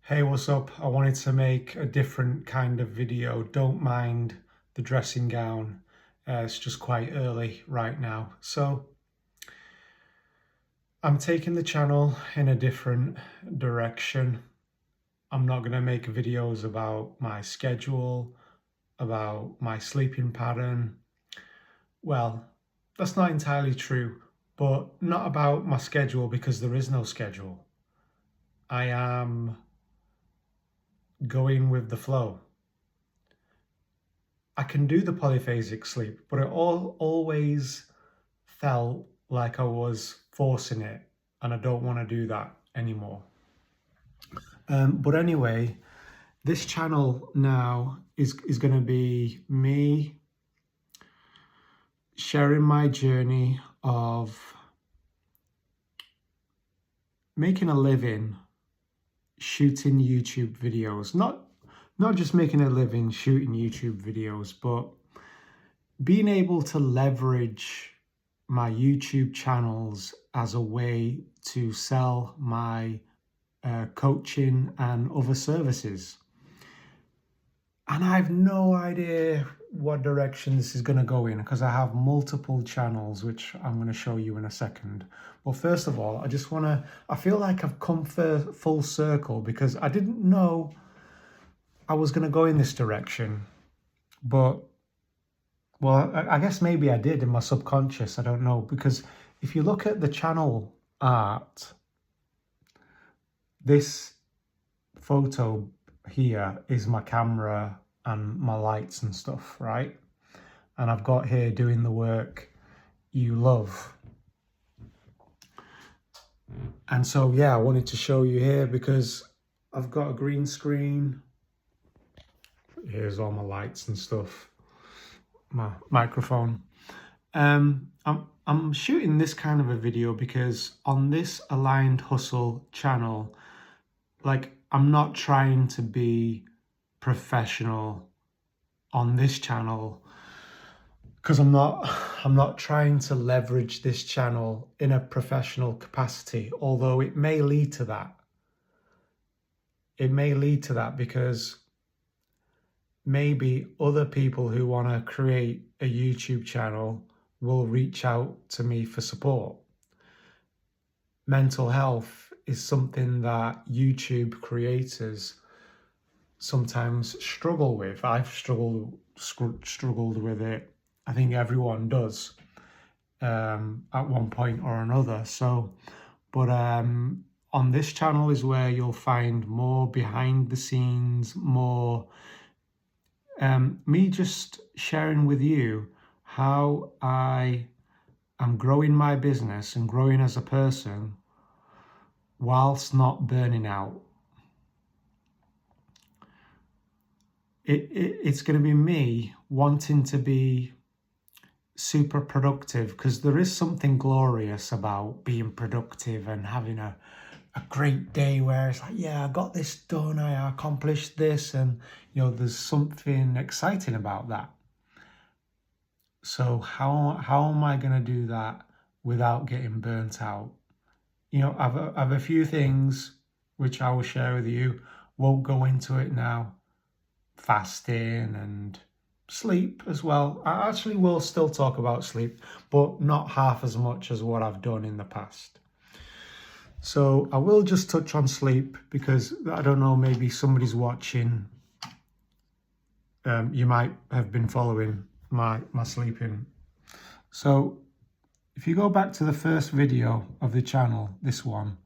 Hey, what's up? I wanted to make a different kind of video. Don't mind the dressing gown. It's just quite early right now. So I'm taking the channel in a different direction. I'm not going to make videos about my schedule, about my sleeping pattern. Well, that's not entirely true, but not about my schedule because there is no schedule. I am going with the flow. I can do the polyphasic sleep, but it always felt like I was forcing it, and I don't want to do that anymore. But anyway, this channel now is going to be me sharing my journey of making a living shooting YouTube videos. Not just making a living shooting YouTube videos, but being able to leverage my YouTube channels as a way to sell my coaching and other services. And I have no idea what direction this is going to go in because I have multiple channels, which I'm going to show you in a second. But first of all, I feel like I've come full circle because I didn't know I was going to go in this direction. But well, I guess maybe I did in my subconscious. I don't know. Because if you look at the channel art, this photo here is my camera and my lights and stuff, right? And I've got here doing the work you love. And so, yeah, I wanted to show you here because I've got a green screen. Here's all my lights and stuff. My microphone. I'm shooting this kind of a video because on this Aligned Hustle channel, like I'm not trying to be professional on this channel because I'm not trying to leverage this channel in a professional capacity, although it may lead to that. It may lead to that because maybe other people who want to create a YouTube channel will reach out to me for support. Mental health is something that YouTube creators sometimes struggle with. I've struggled with it. I think everyone does at one point or another. So, but on this channel is where you'll find more behind the scenes, more me just sharing with you how I am growing my business and growing as a person whilst not burning out. It's going to be me wanting to be super productive because there is something glorious about being productive and having a great day where it's like, yeah, I got this done, I accomplished this, and there's something exciting about that. So how am I going to do that without getting burnt out? I've a few things which I will share with you. Won't go into it now. Fasting and sleep as well. I actually will still talk about sleep, but not half as much as what I've done in the past. So I will just touch on sleep because I don't know, maybe somebody's watching. You might have been following my sleeping. So if you go back to the first video of the channel, this one,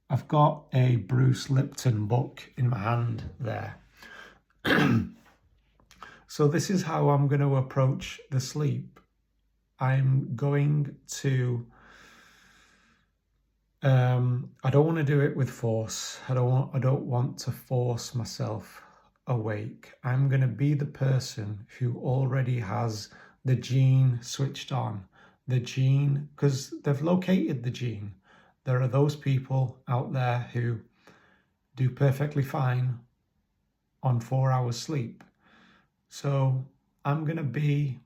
I've got a Bruce Lipton book in my hand there. So this is how I'm going to approach the sleep. I'm going to I don't want to do it with force. I don't want to force myself awake. I'm going to be the person who already has the gene switched on. The gene, because they've located the gene. There are those people out there who do perfectly fine on 4 hours sleep. So I'm going to be,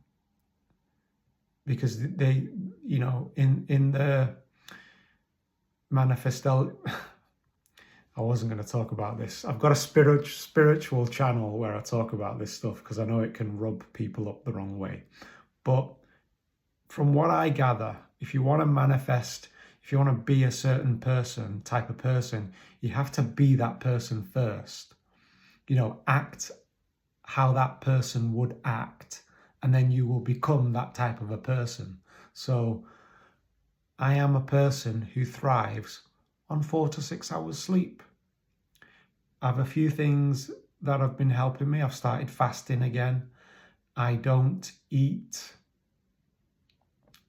because they, in the manifesto, I wasn't going to talk about this. I've got a spiritual channel where I talk about this stuff because I know it can rub people up the wrong way. But from what I gather, if you want to manifest, if you want to be a certain person, type of person, you have to be that person first. You know, act how that person would act, and then you will become that type of a person. So I am a person who thrives on 4 to 6 hours sleep. I have a few things that have been helping me. I've started fasting again. I don't eat,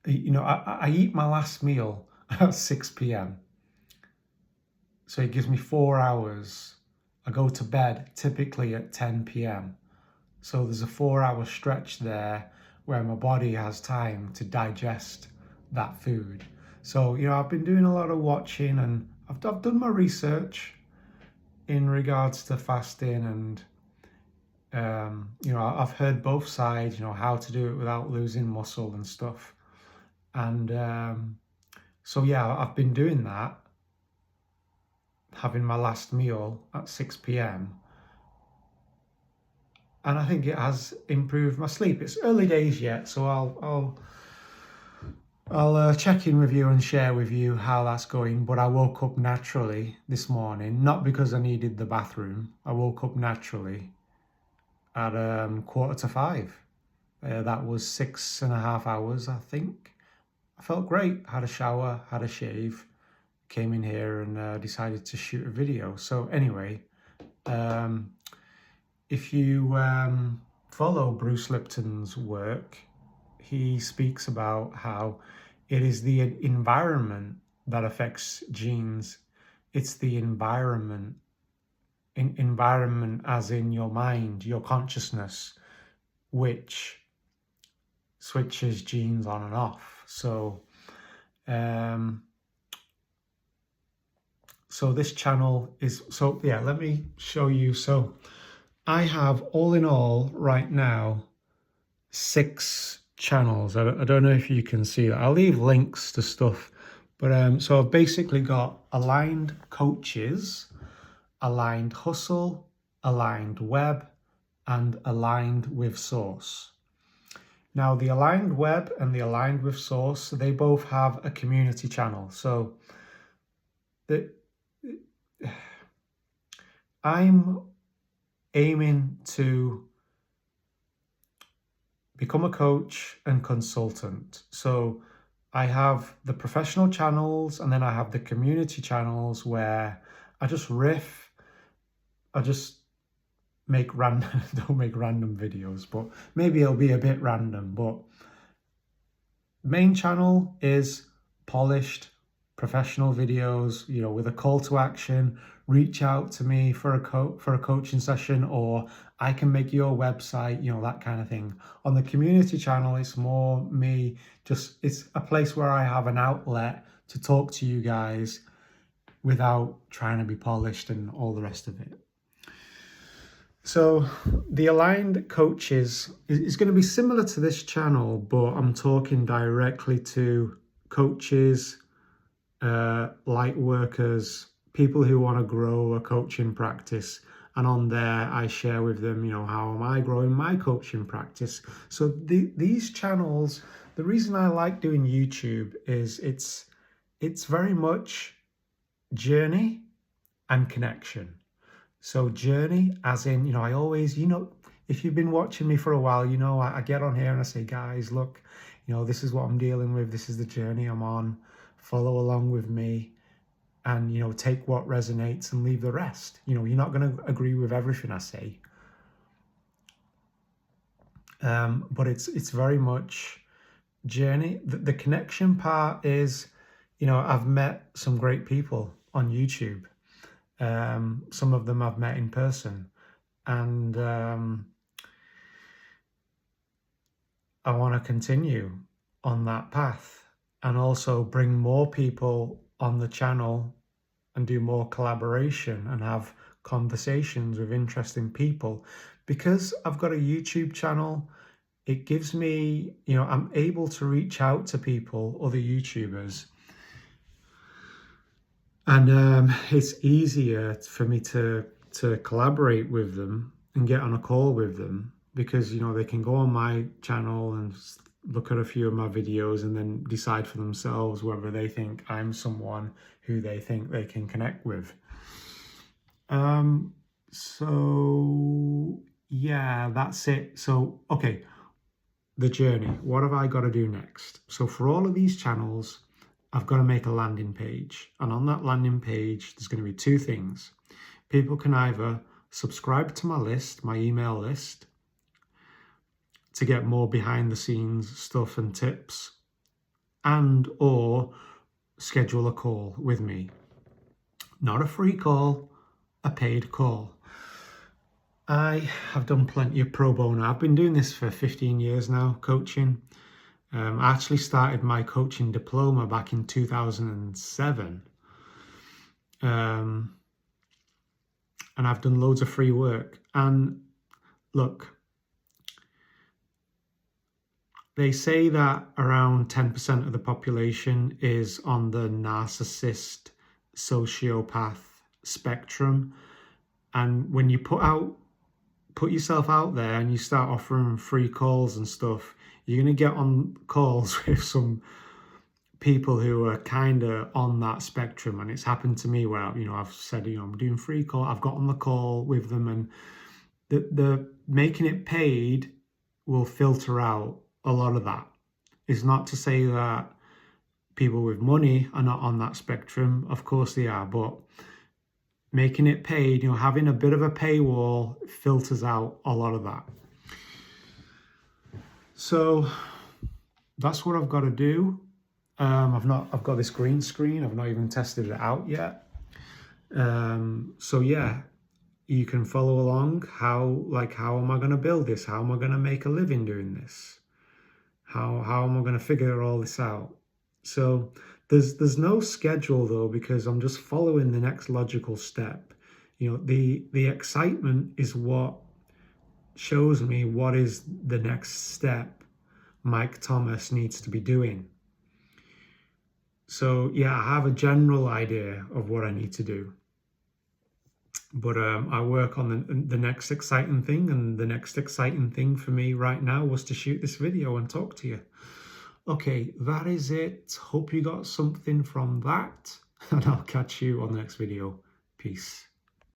I eat my last meal at 6 p.m. So it gives me 4 hours. I go to bed typically at 10 p.m. So there's a 4-hour stretch there where my body has time to digest that food. So, I've been doing a lot of watching, and I've done my research in regards to fasting, and, I've heard both sides, how to do it without losing muscle and stuff. And so, yeah, I've been doing that, having my last meal at 6 p.m. And I think it has improved my sleep. It's early days yet, so I'll check in with you and share with you how that's going. But I woke up naturally this morning, not because I needed the bathroom. I woke up naturally at 4:45. That was 6.5 hours, I think. I felt great. Had a shower, had a shave, came in here and decided to shoot a video. So anyway, if you follow Bruce Lipton's work, he speaks about how it is the environment that affects genes. It's the environment as in your mind, your consciousness, which switches genes on and off. So this channel is, let me show you. So I have, all in all, right now, 6 channels. I don't know if you can see that. I'll leave links to stuff. But so I've basically got Aligned Coaches, Aligned Hustle, Aligned Web, and Aligned with Source. Now, the Aligned Web and the Aligned with Source, they both have a community channel. So I'm aiming to become a coach and consultant. So I have the professional channels, and then I have the community channels where I just riff. I just don't make random videos, but maybe it'll be a bit random. But main channel is polished professional videos, with a call to action. Reach out to me for a coaching session, or I can make your website, that kind of thing. On the community channel, it's more me, it's a place where I have an outlet to talk to you guys without trying to be polished and all the rest of it. So the Aligned Coaches is going to be similar to this channel, but I'm talking directly to coaches, light workers, people who want to grow a coaching practice. And on there, I share with them, how am I growing my coaching practice? So these channels, the reason I like doing YouTube is it's very much journey and connection. So journey as in, I always, if you've been watching me for a while, I get on here and I say, guys, look, this is what I'm dealing with. This is the journey I'm on. Follow along with me. And, take what resonates and leave the rest. You're not going to agree with everything I say. But it's very much journey. The connection part is, I've met some great people on YouTube. Some of them I've met in person. And I want to continue on that path and also bring more people on the channel and do more collaboration and have conversations with interesting people. Because I've got a YouTube channel, it gives me, I'm able to reach out to people, other YouTubers, And it's easier for me to collaborate with them and get on a call with them because, you know, they can go on my channel and look at a few of my videos and then decide for themselves whether they think I'm someone who they think they can connect with. So yeah, that's it. So, okay, the journey. What have I got to do next? So for all of these channels, I've got to make a landing page. And on that landing page, there's going to be two things. People can either subscribe to my list, my email list, to get more behind the scenes stuff and tips, and or schedule a call with me. Not a free call, a paid call. I have done plenty of pro bono. I've been doing this for 15 years now, coaching. I actually started my coaching diploma back in 2007. And I've done loads of free work. And look, they say that around 10% of the population is on the narcissist, sociopath spectrum. And when you put yourself out there and you start offering free calls and stuff, you're going to get on calls with some people who are kind of on that spectrum. And it's happened to me where, you know, I've said, you know, I'm doing free call. I've got on the call with them, and the making it paid will filter out a lot of that. It's not to say that people with money are not on that spectrum. Of course they are, but making it paid, you know, having a bit of a paywall filters out a lot of that. So that's what I've got to do. I've got this green screen. I've not even tested it out yet. So yeah, you can follow along. How am I going to build this? How am I going to make a living doing this? How am I going to figure all this out? So there's no schedule though, because I'm just following the next logical step. You know, the excitement is what shows me what is the next step Mike Thomas needs to be doing. So yeah, I have a general idea of what I need to do, but I work on the next exciting thing, and the next exciting thing for me right now was to shoot this video and talk to you. Okay, that is it. Hope you got something from that, and I'll catch you on the next video. Peace.